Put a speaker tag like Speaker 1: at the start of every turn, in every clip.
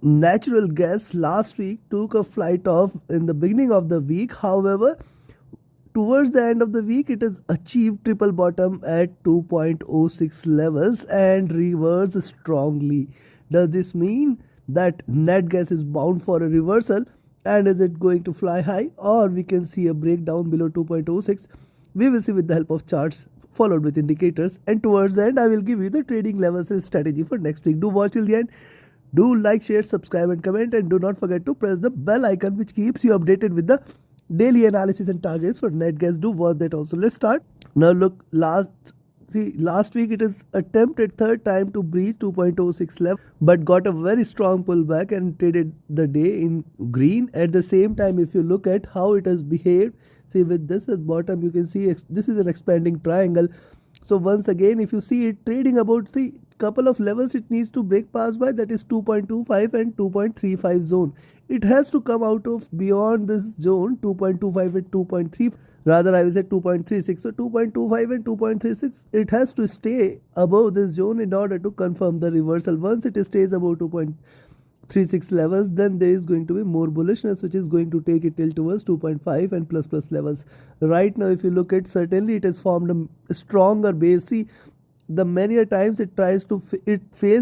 Speaker 1: natural gas last week took a flight off in the beginning of the week. However, towards the end of the week, it has achieved triple bottom at 2.06 levels and reversed strongly. Does this mean that net gas is bound for a reversal, and is it going to fly high, or we can see a breakdown below 2.06? We will see with the help of charts followed with indicators, and towards the end I will give you the trading levels and strategy for next week. Do watch till the end. Do like, share, subscribe and comment, and do not forget to press the bell icon which keeps you updated with the daily analysis and targets for net gas. Do watch that also. Let's start. Now look, last week it is attempted third time to breach 2.06 level, but got a very strong pullback and traded the day in green. At the same time, if you look at how it has behaved, see with this as bottom, you can see this is an expanding triangle. So once again, if you see it trading about the couple of levels it needs to break past by, that is 2.25 and 2.35 zone. It has to come out of beyond this zone 2.25 and 2.3, rather I will say 2.36. So 2.25 and 2.36, it has to stay above this zone in order to confirm the reversal. Once it stays above 2.36 levels, then there is going to be more bullishness which is going to take it till towards 2.5 and plus levels. Right now if you look at, certainly it has formed a stronger base. See, the many a times it fails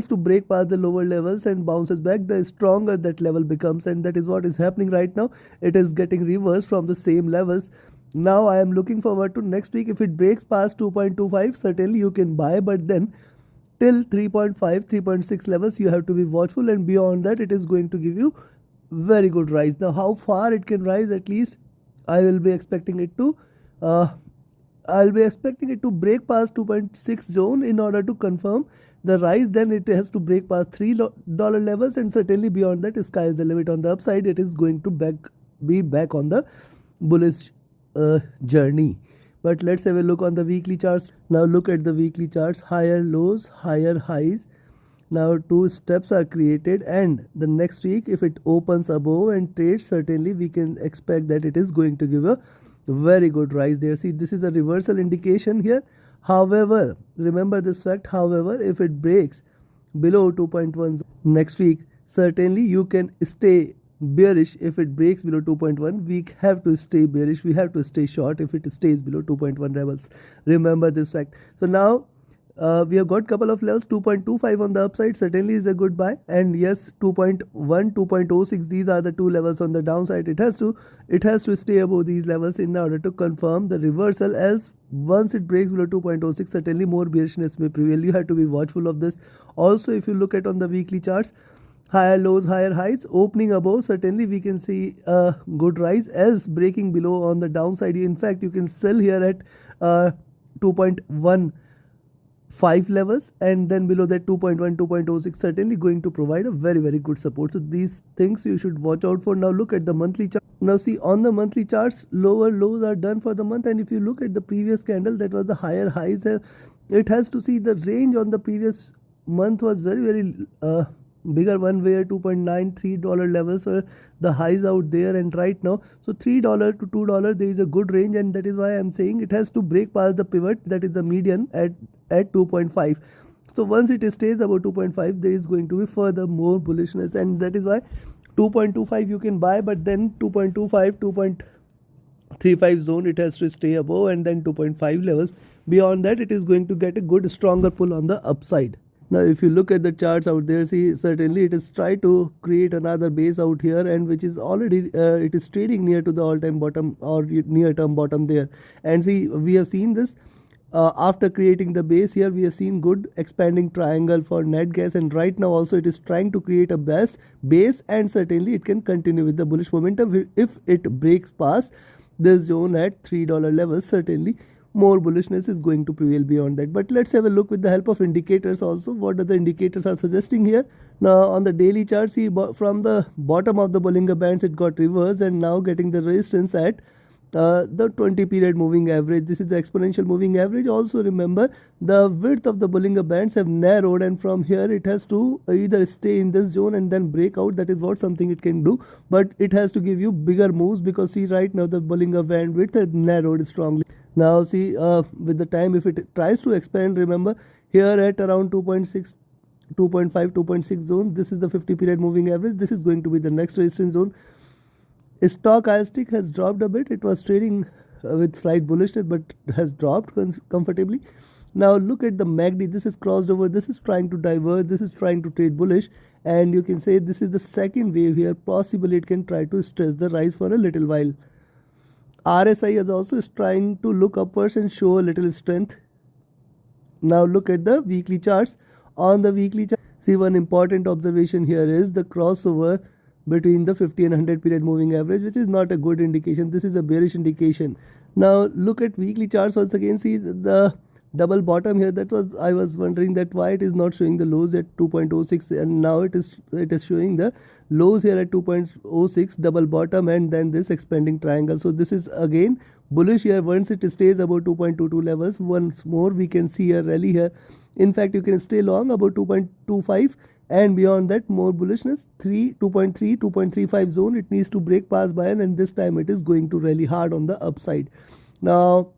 Speaker 1: to break past the lower levels and bounces back, the stronger that level becomes, and that is what is happening right now. It is getting reversed from the same levels. Now I am looking forward to next week. If it breaks past 2.25, certainly you can buy, but then till 3.5 3.6 levels you have to be watchful, and beyond that it is going to give you very good rise. Now how far it can rise, at least I will be expecting it to uh, I'll be expecting it to break past 2.6 zone in order to confirm the rise. Then it has to break past $3 levels, and certainly beyond that, sky is the limit. On the upside, it is going to be back on the bullish journey. But let's have a look on the weekly charts. Now look at the weekly charts. Higher lows, higher highs. Now two steps are created, and the next week if it opens above and trades, certainly we can expect that it is going to give a very good rise there. See, this is a reversal indication here. However, remember this fact, however, if it breaks below 2.1 next week, certainly you can stay bearish. If it breaks below 2.1, we have to stay bearish, we have to stay short if it stays below 2.1 levels. Remember this fact. So now we have got couple of levels. 2.25 on the upside certainly is a good buy, and yes, 2.1 2.06, these are the two levels on the downside. It has to stay above these levels in order to confirm the reversal, else once it breaks below 2.06, certainly more bearishness may prevail. You have to be watchful of this. Also, if you look at on the weekly charts, higher lows, higher highs, opening above, certainly we can see a good rise, else breaking below on the downside. In fact, you can sell here at 2.1 5 levels, and then below that 2.1 2.06 certainly going to provide a very good support. So these things you should watch out for. Now look at the monthly chart. Now see, on the monthly charts, lower lows are done for the month, and if you look at the previous candle, that was the higher highs. It has to see the range on the previous month was very bigger one, where $2.93 levels were the highs out there, and right now, so $3 to $2 there is a good range, and that is why I'm saying it has to break past the pivot, that is the median at 2.5. So once it stays above 2.5, there is going to be further more bullishness, and that is why 2.25 you can buy, but then 2.25 2.35 zone it has to stay above, and then 2.5 levels. Beyond that, it is going to get a good stronger pull on the upside. Now if you look at the charts out there, see, certainly it is try to create another base out here, and which is already it is trading near to the all-time bottom or near term bottom there. And see, we have seen this after creating the base here, we have seen good expanding triangle for net gas, and right now also it is trying to create a base, and certainly it can continue with the bullish momentum if it breaks past this zone at $3 levels. Certainly more bullishness is going to prevail beyond that. But let's have a look with the help of indicators also, what are the indicators are suggesting here. Now on the daily chart, see, from the bottom of the Bollinger Bands it got reversed, and now getting the resistance at the 20 period moving average. This is the exponential moving average. Also remember, the width of the Bollinger Bands have narrowed, and from here it has to either stay in this zone and then break out. That is what something it can do, but it has to give you bigger moves, because see, right now the Bollinger Band width has narrowed strongly. Now see, with the time, if it tries to expand, remember here at around 2.6 2.5, 2.6 zone. This is the 50 period moving average. This is going to be the next resistance zone. Stochastic has dropped a bit. It was trading with slight bullishness but has dropped comfortably. Now look at the MACD. This is crossed over. This is trying to diverge. This is trying to trade bullish. And you can say this is the second wave here. Possibly it can try to stress the rise for a little while. RSI is also trying to look upwards and show a little strength. Now look at the weekly charts. On the weekly chart, see, one important observation here is the crossover between the 50 and 100 period moving average, which is not a good indication. This is a bearish indication. Now look at weekly charts once again. See the double bottom here. That was, I was wondering that why it is not showing the lows at 2.06, and now it is showing the lows here at 2.06, double bottom, and then this expanding triangle. So this is again bullish here. Once it stays above 2.22 levels, once more we can see a rally here. In fact, you can stay long about 2.25, and beyond that more bullishness. 2.3, 2.35 zone it needs to break past by, and this time it is going to rally hard on the upside. Now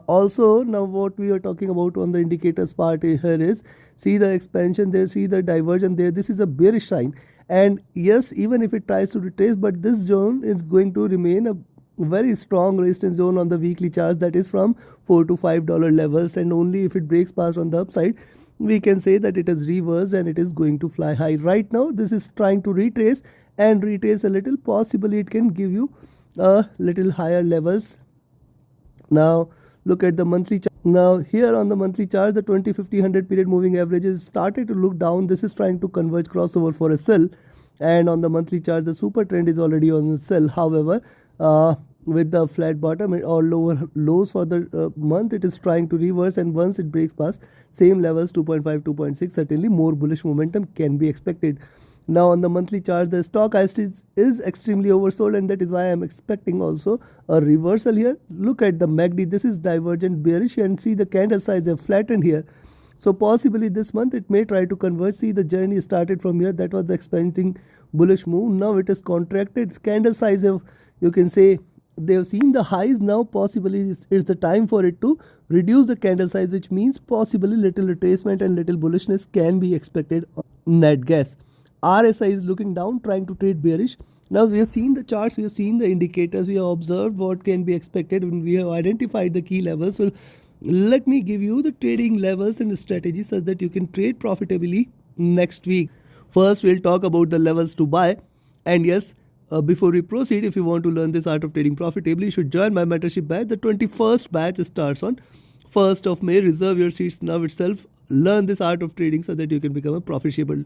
Speaker 1: also, now what we are talking about on the indicators part here is, see the expansion there, see the diversion there. This is a bearish sign, and yes, even if it tries to retrace, but this zone is going to remain a very strong resistance zone on the weekly charts, that is from $4 to $5 levels, and only if it breaks past on the upside we can say that it has reversed and it is going to fly high. Right now this is trying to retrace and retrace a little. Possibly it can give you a little higher levels. Now look at the monthly chart. Now here on the monthly chart, the 20, 50, 100 period moving averages started to look down. This is trying to converge crossover for a sell, and on the monthly chart the super trend is already on the sell. However, with the flat bottom or lower lows for the month, it is trying to reverse, and once it breaks past same levels 2.5, 2.6, certainly more bullish momentum can be expected. Now on the monthly chart, the stock is extremely oversold, and that is why I am expecting also a reversal here. Look at the MACD. This is divergent bearish, and see the candle size have flattened here. So possibly this month it may try to converge. See the journey started from here. That was the expanding bullish move. Now it is contracted. Candle size have, you can say, they have seen the highs. Now possibly it's the time for it to reduce the candle size, which means possibly little retracement and little bullishness can be expected on net gas. RSI is looking down, trying to trade bearish. Now we have seen the charts, we have seen the indicators, we have observed what can be expected, and we have identified the key levels. So let me give you the trading levels and strategies such that you can trade profitably next week. First, we'll talk about the levels to buy. And yes, before we proceed, if you want to learn this art of trading profitably, you should join my mentorship batch. The 21st batch starts on 1st of May. Reserve your seats now itself. Learn this art of trading so that you can become a profitable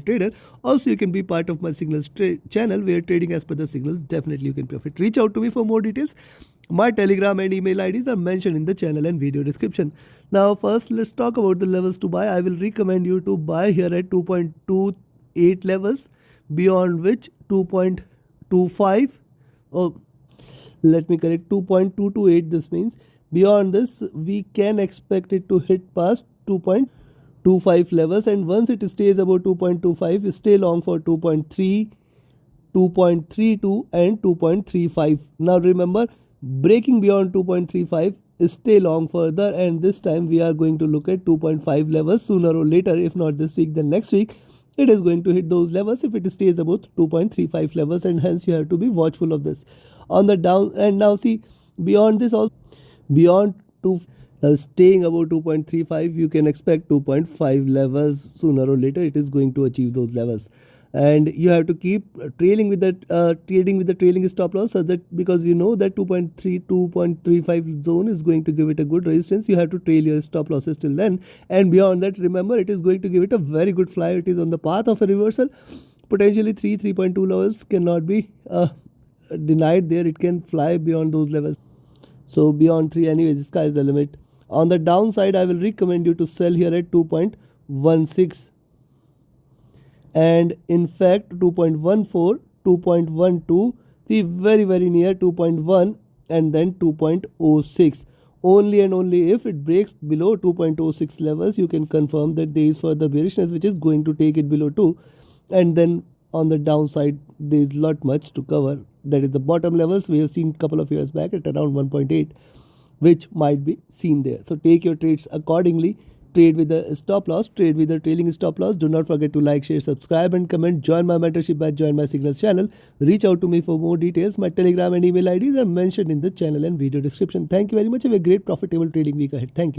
Speaker 1: trader. Also, you can be part of my signals channel, where trading as per the signals, definitely you can profit. Reach out to me for more details. My Telegram and email IDs are mentioned in the channel and video description. Now first, let's talk about the levels to buy. I will recommend you to buy here at 2.28 levels, beyond which 2.25, oh, let me correct, 2.228. This means beyond this we can expect it to hit past 2.25 levels, and once it stays above 2.25, stay long for 2.3, 2.32 and 2.35. Now remember, breaking beyond 2.35 is stay long further, and this time we are going to look at 2.5 levels sooner or later. If not this week, then next week it is going to hit those levels if it stays above 2.35 levels, and hence you have to be watchful of this. On the down, and now see, beyond this also, beyond 2, staying above 2.35, you can expect 2.5 levels sooner or later. It is going to achieve those levels, and you have to keep trailing with that trading with the trailing stop loss, so that, because you know that 2.3, 2.35 zone is going to give it a good resistance, you have to trail your stop losses till then. And beyond that, remember, it is going to give it a very good fly. It is on the path of a reversal. Potentially 3.2 levels cannot be denied there. It can fly beyond those levels. So beyond 3, anyways, the sky is the limit. On the downside, I will recommend you to sell here at 2.16, and in fact 2.14, 2.12, the very near 2.1, and then 2.06. Only and only if it breaks below 2.06 levels, you can confirm that there is further bearishness which is going to take it below 2, and then on the downside there is not much to cover. That is the bottom levels we have seen a couple of years back at around 1.8, which might be seen there. So take your trades accordingly. trade with a stop loss, trade with a trailing stop loss. Do not forget to like, share, subscribe and comment. Join my mentorship batch, join my signals channel. Reach out to me for more details. My Telegram and email IDs are mentioned in the channel and video description. Thank you very much. Have a great profitable trading week ahead. Thank you.